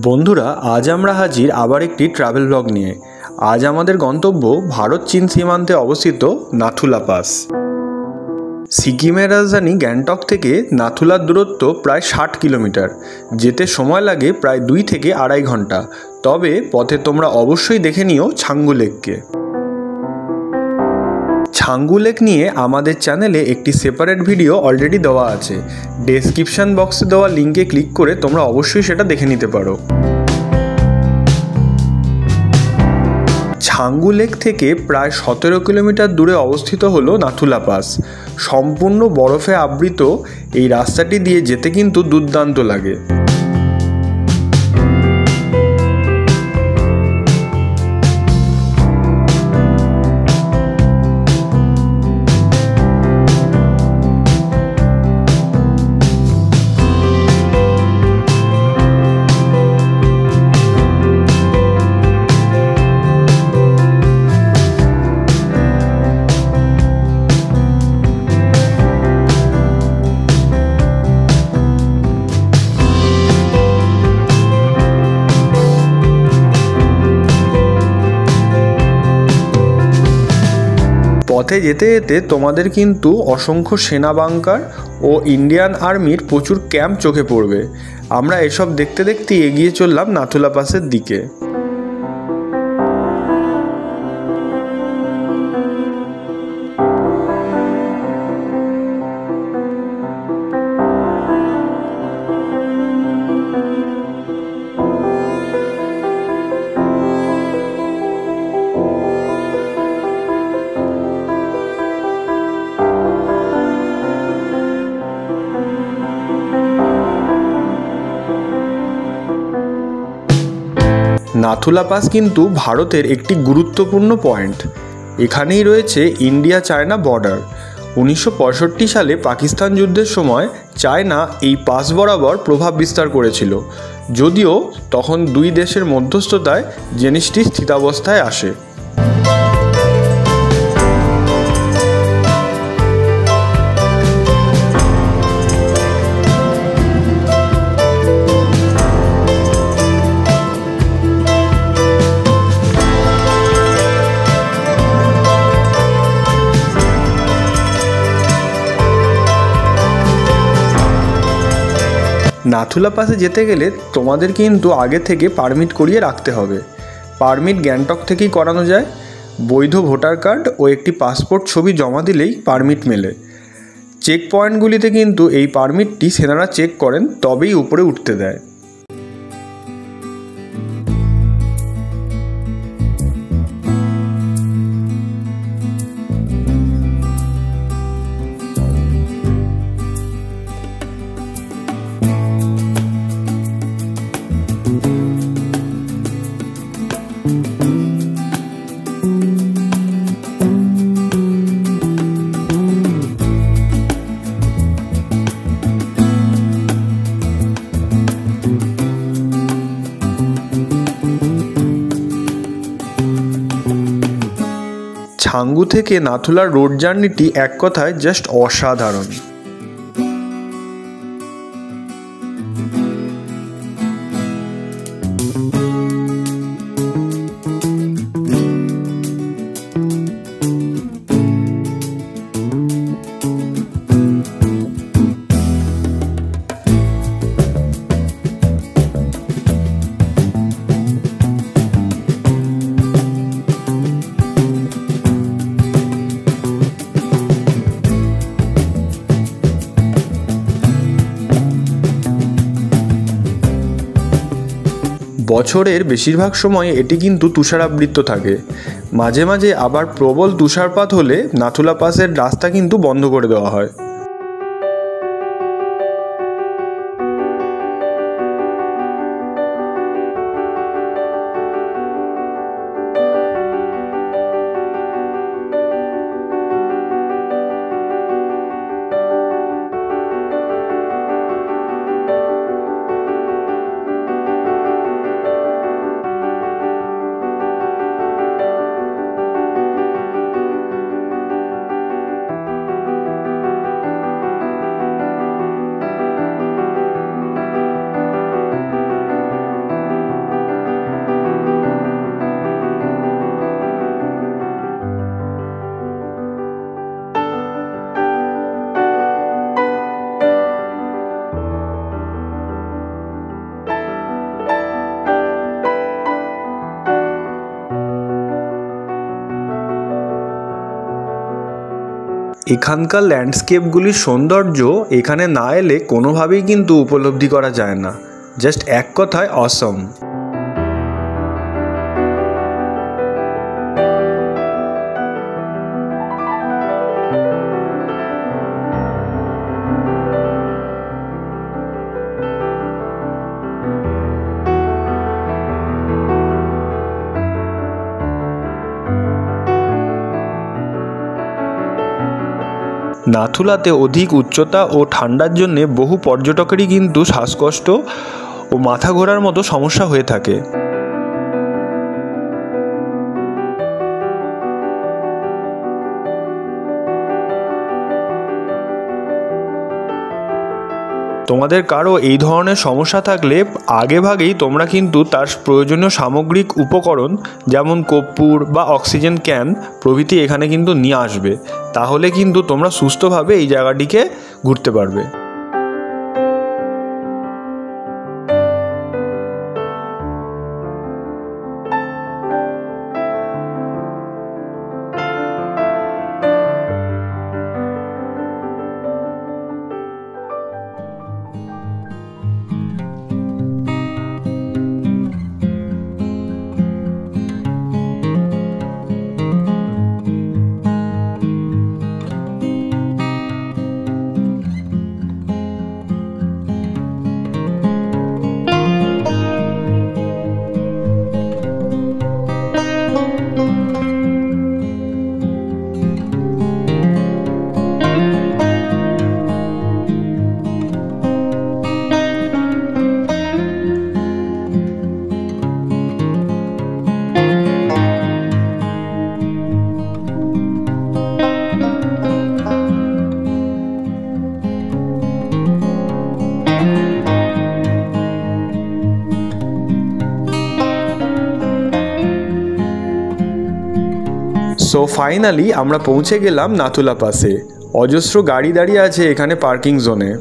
বন্ধুরা, আজ আমরা হাজির আবার একটি ট্রাভেল ব্লগ নিয়ে। আজ আমাদের গন্তব্য ভারত চীন সীমান্তে অবস্থিত নাথুলা পাস। সিকিমের রাজধানী গ্যাংটক থেকে নাথুলার দূরত্ব প্রায় 60 কিলোমিটার। যেতে সময় লাগে প্রায় 2 থেকে 2.5 ঘন্টা। তবে পথে তোমরা অবশ্যই দেখে নিও ছাঙ্গু লেককে। ছাঙ্গু লেক নিয়ে আমাদের চ্যানেলে একটি সেপারেট ভিডিও অলরেডি দেওয়া আছে। ডেসক্রিপশন বক্সে দেওয়া লিঙ্কে ক্লিক করে তোমরা অবশ্যই সেটা দেখে নিতে পারো। ছাঙ্গু লেক থেকে প্রায় 17 কিলোমিটার দূরে অবস্থিত হলো নাথুলা পাস। সম্পূর্ণ বরফে আবৃত এই রাস্তাটি দিয়ে যেতে কিন্তু দুর্দান্ত লাগে। পথে যেতে যেতে তোমাদের কিন্তু অসংখ্য সেনা বাংকার ও ইন্ডিয়ান আর্মির প্রচুর ক্যাম্প চোখে পড়বে। আমরা এসব দেখতে দেখতে এগিয়ে চললাম নাথুলা পাসের দিকে। নাথুলা পাস কিন্তু ভারতের একটি গুরুত্বপূর্ণ পয়েন্ট। এখানেই রয়েছে ইন্ডিয়া চায়না বর্ডার। 1965 সালে পাকিস্তান যুদ্ধের সময় চায়না এই পাস বরাবর প্রভাব বিস্তার করেছিল, যদিও তখন দুই দেশের মধ্যস্থতায় জিনিসটি স্থিতাবস্থায় আসে। নাথুলা পাসে যেতে গেলে তোমাদের কিন্তু আগে থেকে পারমিট করিয়ে রাখতে হবে। পারমিট গ্যাংটক থেকেই করানো যায়। বৈধ ভোটার কার্ড ও একটি পাসপোর্ট ছবি জমা দিলেই পারমিট মেলে। চেক পয়েন্টগুলিতে কিন্তু এই পারমিটটি সেনারা চেক করেন, তবেই উপরে উঠতে দেয়। ছাঙ্গু থেকে নাথুলার রোড জার্নিটি এক কথায় জাস্ট অসাধারণ। বছরের বেশিরভাগ সময় এটি কিন্তু তুষারাবৃত থাকে। মাঝে মাঝে আবার প্রবল তুষারপাত হলে নাথুলা পাসের রাস্তা কিন্তু বন্ধ করে দেওয়া হয়। এখানকার ল্যান্ডস্কেপগুলির সৌন্দর্য এখানে না এলে কোনোভাবেই কিন্তু উপলব্ধি করা যায় না। জাস্ট এক কথায় অসম। নাথুলাতে অধিক উচ্চতা ও ঠান্ডার জন্য বহু পর্যটকেরই কিন্তু শ্বাসকষ্ট ও মাথা ঘোরার মতো সমস্যা হয়ে থাকে। তোমাদের কারো এই ধরনের সমস্যা থাকলে আগেভাগেই তোমরা কিন্তু তার প্রয়োজনীয় সামগ্রিক উপকরণ যেমন কর্পূর বা অক্সিজেন ক্যান প্রভৃতি এখানে কিন্তু নিয়ে আসবে, তাহলে কিন্তু তোমরা সুস্থভাবে এই জায়গাটিকে ঘুরতে পারবে। সো ফাইনালি আমরা পৌঁছে গেলাম নাথুলা পাসে। অজস্র গাড়ি দাঁড়িয়ে আছে এখানে পার্কিং জোনে।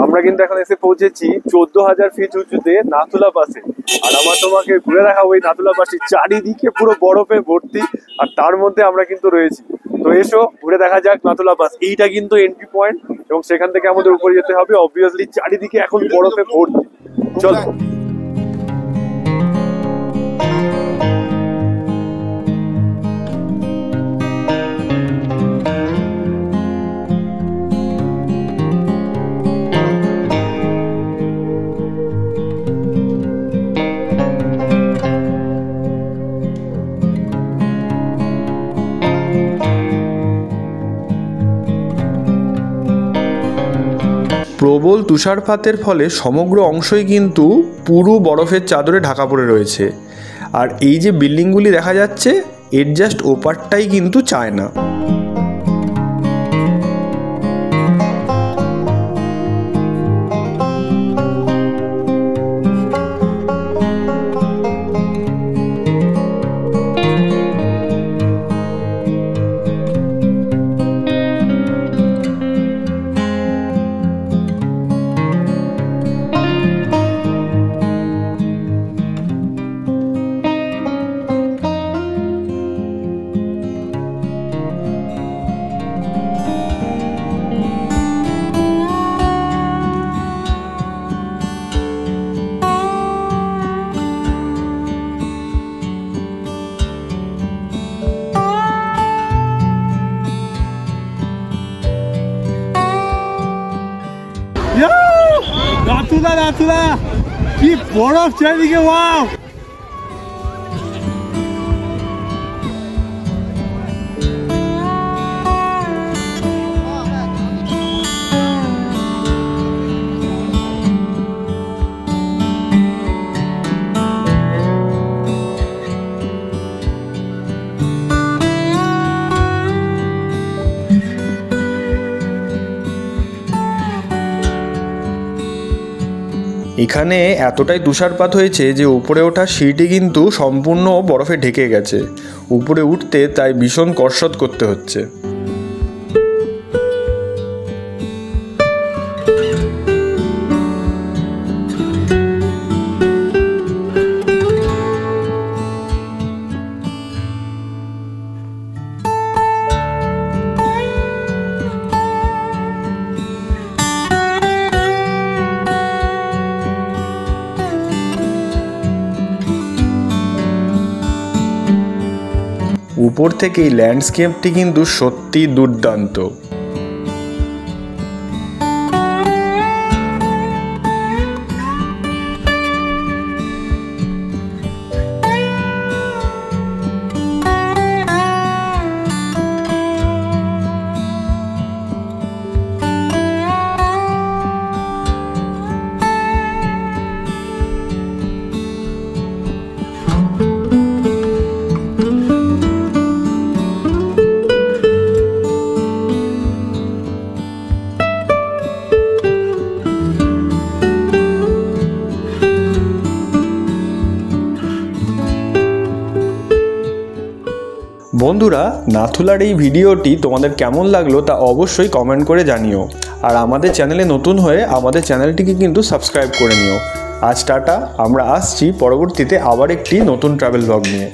আমরা কিন্তু এখন এসে পৌঁছেছি 14,000 ফিট উঁচুতে নাথুলা পাসে। আর আমার তোমাকে ঘুরে দেখাবো এই নাথুলা পাসটি, চারিদিকে পুরো বরফে ভর্তি, আর তার মধ্যে আমরা কিন্তু রয়েছি। তো এসো ঘুরে দেখা যাক নাথুলা পাস। এইটা কিন্তু এন্ট্রি পয়েন্ট এবং সেখান থেকে আমাদের উপরে যেতে হবে। অবভিয়াসলি চারিদিকে এখন বরফে ভর্তি। চলো। প্রবল তুষারপাতের ফলে সমগ্র অংশই কিন্তু পুরো বরফের চাদরে ঢাকা পড়ে রয়েছে। আর এই যে বিল্ডিংগুলি দেখা যাচ্ছে এর জাস্ট ওপারটাই কিন্তু চায়না। নাথুলা কি বরফ চারিদিকে, ওয়াও! এখানে এতটাই তুষারপাত হয়েছে যে উপরে ওঠা সিঁড়িটি কিন্তু সম্পূর্ণ বরফে ঢেকে গেছে। উপরে উঠতে তাই ভীষণ কসরত করতে হচ্ছে। উপর থেকে এই ল্যান্ডস্কেপটি কিন্তু সত্যি দুর্দান্ত। বন্ধুরা, নাথুলার এই ভিডিওটি তোমাদের কেমন লাগলো তা অবশ্যই কমেন্ট করে জানিও। আর আমাদের চ্যানেলে নতুন হয়ে আমাদের চ্যানেলটিকে কিন্তু সাবস্ক্রাইব করে নিও। আজ টাটা, আমরা আসছি পরবর্তীতে আবার একটি নতুন ট্রাভেল ব্লগ নিয়ে।